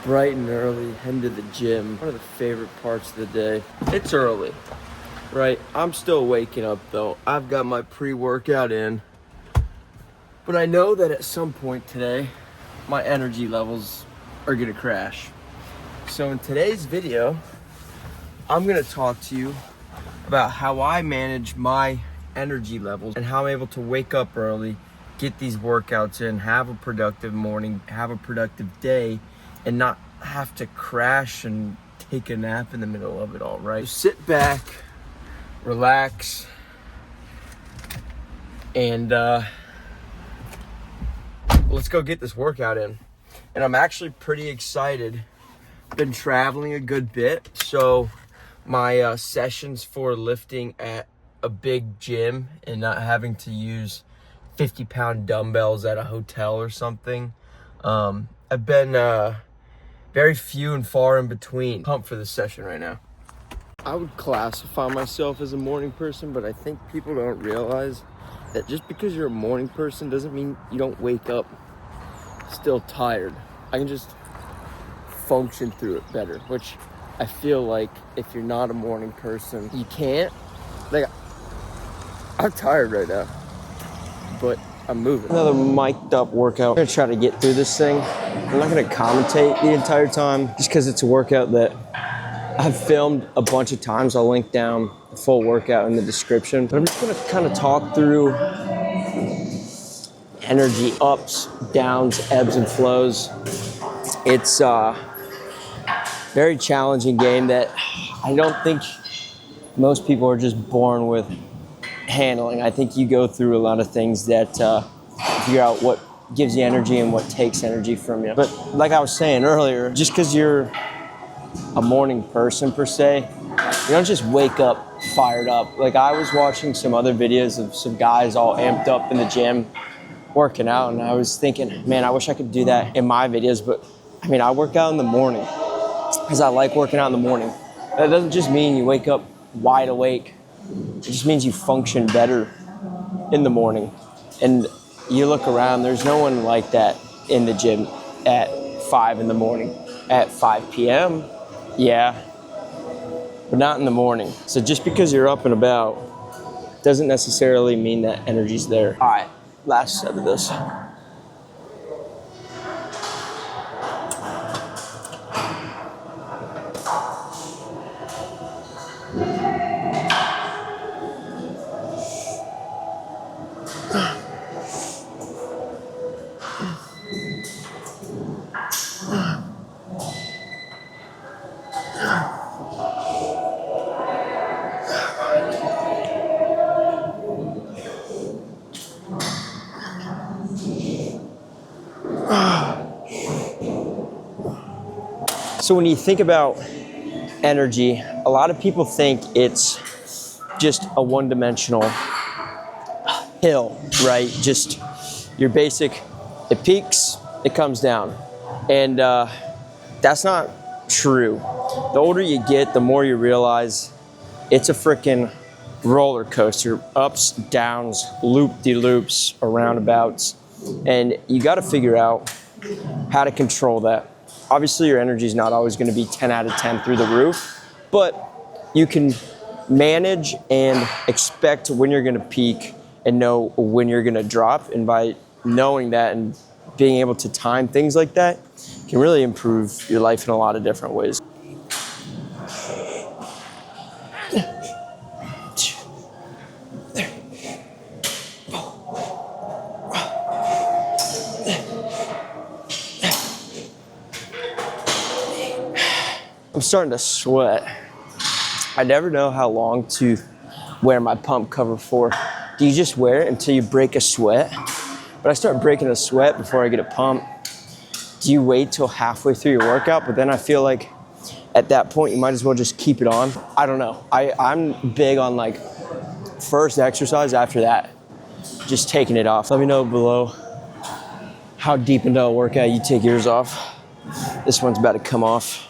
bright and early, heading to the gym. One of the favorite parts of the day. It's early, right? I'm still waking up though. I've got my pre-workout in. But I know that at some point today, my energy levels are gonna crash. So in today's video, I'm gonna talk to you about how I manage my energy levels and how I'm able to wake up early, get these workouts in, have a productive morning, have a productive day, and not have to crash and take a nap in the middle of it all, right? So sit back, relax, and let's go get this workout in. And I'm actually pretty excited. Been traveling a good bit, so my sessions for lifting at a big gym and not having to use 50-pound dumbbells at a hotel or something, I've been very few and far in between. Pumped for this session right now. I would classify myself as a morning person, but I think people don't realize that just because you're a morning person doesn't mean you don't wake up still tired. I can just function through it better, which I feel like if you're not a morning person, you can't. Like, I'm tired right now, but I'm moving. Another mic'd up workout. I'm gonna try to get through this thing. I'm not gonna commentate the entire time just because it's a workout that I've filmed a bunch of times. I'll link down the full workout in the description. But I'm just gonna kind of talk through energy ups, downs, ebbs and flows. It's a very challenging game that I don't think most people are just born with handling. I think you go through a lot of things that figure out what gives you energy and what takes energy from you. But like I was saying earlier, just because you're a morning person per se, you don't just wake up fired up. Like, I was watching some other videos of some guys all amped up in the gym working out, and I was thinking, man, I wish I could do that in my videos. But I mean, I work out in the morning because I like working out in the morning. That doesn't just mean you wake up wide awake. It just means you function better in the morning. And you look around, there's no one like that in the gym at 5 in the morning. At 5 p.m., yeah, but not in the morning. So just because you're up and about doesn't necessarily mean that energy's there. All right, last set of this. So when you think about energy, a lot of people think it's just a one-dimensional hill, right? Just your basic, it peaks, it comes down. And that's not true. The older you get, the more you realize it's a freaking roller coaster, ups, downs, loop-de-loops, roundabouts. And you got to figure out how to control that. Obviously, your energy is not always going to be 10 out of 10 through the roof, but you can manage and expect when you're going to peak and know when you're going to drop. And by knowing that and being able to time things like that can really improve your life in a lot of different ways. I'm starting to sweat. I never know how long to wear my pump cover for. Do you just wear it until you break a sweat? But I start breaking a sweat before I get a pump. Do you wait till halfway through your workout? But then I feel like at that point, you might as well just keep it on. I don't know. I'm big on like first exercise, after that, just taking it off. Let me know below how deep into a workout you take yours off. This one's about to come off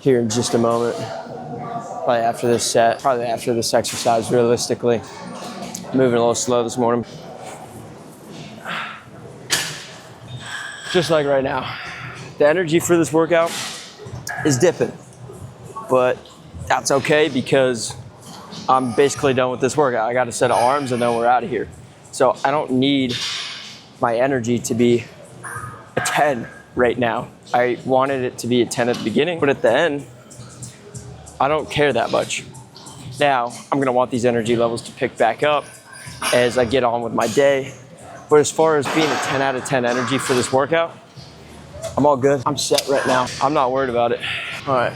here in just a moment. Probably after this set, probably after this exercise, realistically. Moving a little slow this morning. Just like right now. The energy for this workout is dipping, but that's okay because I'm basically done with this workout. I got a set of arms and then we're out of here. So I don't need my energy to be a 10 right now. I wanted it to be a 10 at the beginning, but at the end, I don't care that much. Now, I'm gonna want these energy levels to pick back up as I get on with my day. But as far as being a 10 out of 10 energy for this workout, I'm all good. I'm set right now. I'm not worried about it. All right,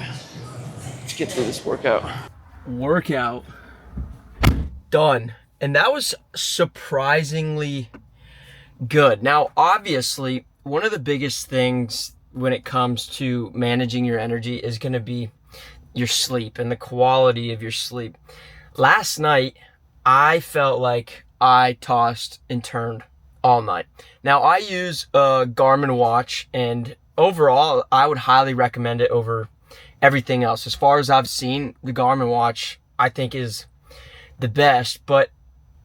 let's get through this workout. Workout done. And that was surprisingly good. Now, obviously, one of the biggest things when it comes to managing your energy is gonna be your sleep and the quality of your sleep. Last night, I felt like I tossed and turned all night. Now, I use a Garmin watch, and overall, I would highly recommend it over everything else. As far as I've seen, the Garmin watch, I think, is the best. But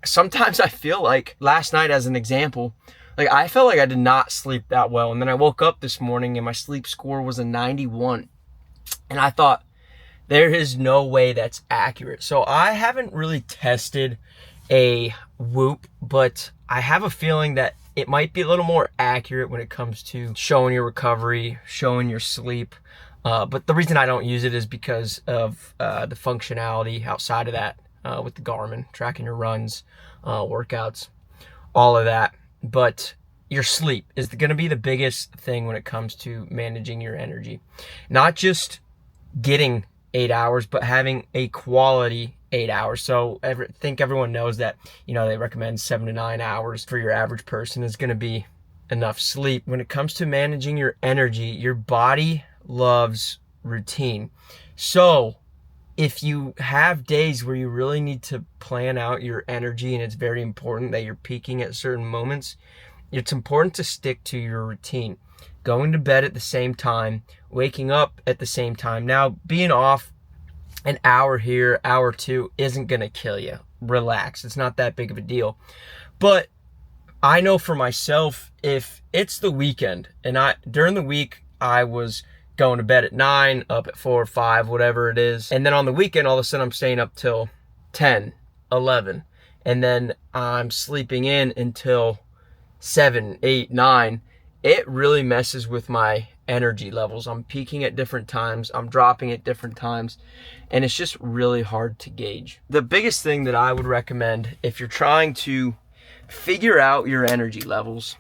sometimes I feel like, last night as an example, like I felt like I did not sleep that well. And then I woke up this morning and my sleep score was a 91. And I thought, there is no way that's accurate. So I haven't really tested a Whoop, but I have a feeling that it might be a little more accurate when it comes to showing your recovery, showing your sleep. But the reason I don't use it is because of the functionality outside of that with the Garmin, tracking your runs, workouts, all of that. But your sleep is going to be the biggest thing when it comes to managing your energy. Not just getting 8 hours, but having a quality 8 hours. So I think everyone knows that, they recommend 7 to 9 hours for your average person is going to be enough sleep. When it comes to managing your energy, your body loves routine. So if you have days where you really need to plan out your energy and it's very important that you're peaking at certain moments, it's important to stick to your routine. Going to bed at the same time, waking up at the same time. Now, being off an hour here, hour two isn't gonna kill you. Relax, it's not that big of a deal. But I know for myself, if it's the weekend and during the week I was going to bed at 9, up at 4 or 5, whatever it is, and then on the weekend all of a sudden I'm staying up till 10, 11, and then I'm sleeping in until 7, 8, 9, it really messes with my energy levels. I'm peaking at different times, I'm dropping at different times, and it's just really hard to gauge. The biggest thing that I would recommend if you're trying to figure out your energy levels,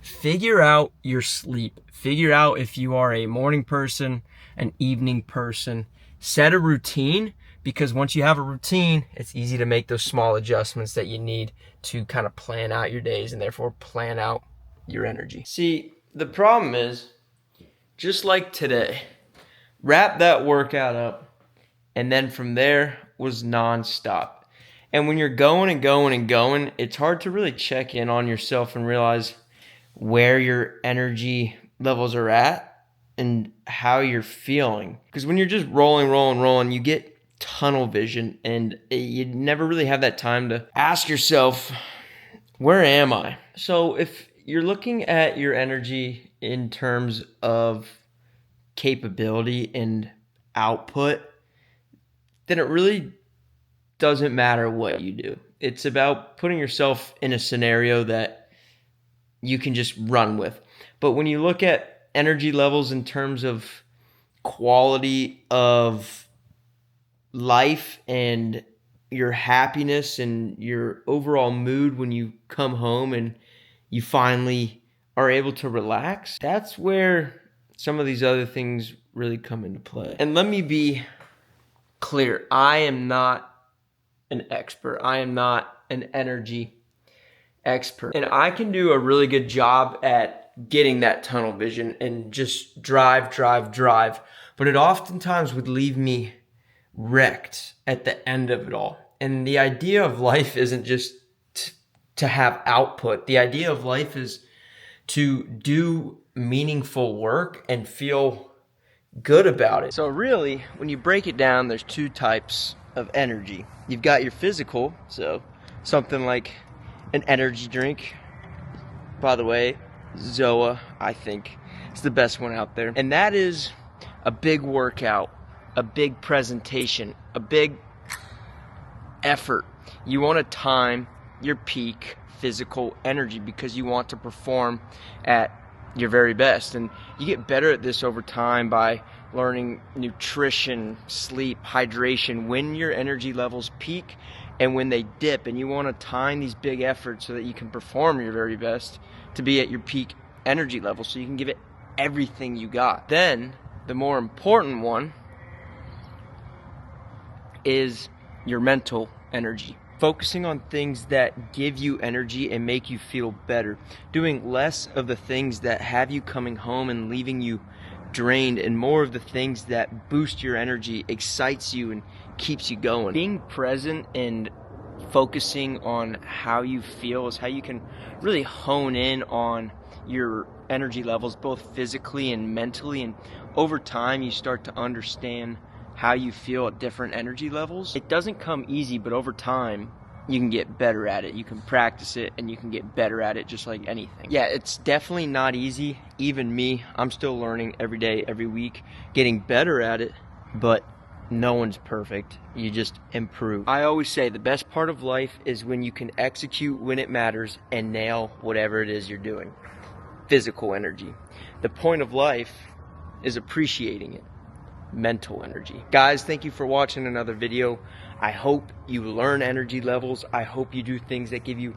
figure out your sleep, figure out if you are a morning person, an evening person, set a routine, because once you have a routine, it's easy to make those small adjustments that you need to kind of plan out your days and therefore plan out your energy. See, the problem is, just like today, wrap that workout up, and then from there was nonstop. And when you're going and going and going, it's hard to really check in on yourself and realize where your energy levels are at and how you're feeling. Because when you're just rolling, you get tunnel vision, and you never really have that time to ask yourself, where am I? So if you're looking at your energy in terms of capability and output, then it really doesn't matter what you do. It's about putting yourself in a scenario that you can just run with. But when you look at energy levels in terms of quality of life and your happiness and your overall mood when you come home and you finally are able to relax, that's where some of these other things really come into play. And let me be clear, I am not an expert. I am not an energy expert. And I can do a really good job at getting that tunnel vision and just drive. But it oftentimes would leave me wrecked at the end of it all. And the idea of life isn't just to have output. The idea of life is to do meaningful work and feel good about it. So really, when you break it down, there's two types of energy. You've got your physical, so something like an energy drink. By the way, Zoa, I think, is the best one out there. And that is a big workout, a big presentation, a big effort. You want to time your peak physical energy because you want to perform at your very best. And you get better at this over time by learning nutrition, sleep, hydration, when your energy levels peak and when they dip. And you want to time these big efforts so that you can perform your very best to be at your peak energy level, so you can give it everything you got. Then the more important one is your mental energy. Focusing on things that give you energy and make you feel better. Doing less of the things that have you coming home and leaving you drained, and more of the things that boost your energy, excites you, and keeps you going. Being present and focusing on how you feel is how you can really hone in on your energy levels, both physically and mentally. And over time, you start to understand how you feel at different energy levels. It doesn't come easy, but over time, you can get better at it. You can practice it and you can get better at it, just like anything. Yeah, it's definitely not easy. Even me, I'm still learning every day, every week, getting better at it, but no one's perfect. You just improve. I always say the best part of life is when you can execute when it matters and nail whatever it is you're doing. Physical energy. The point of life is appreciating it. Mental energy. Guys, thank you for watching another video. I hope you learn energy levels. I hope you do things that give you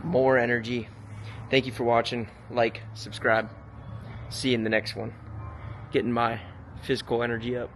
more energy. Thank you for watching. Like, subscribe. See you in the next one. Getting my physical energy up.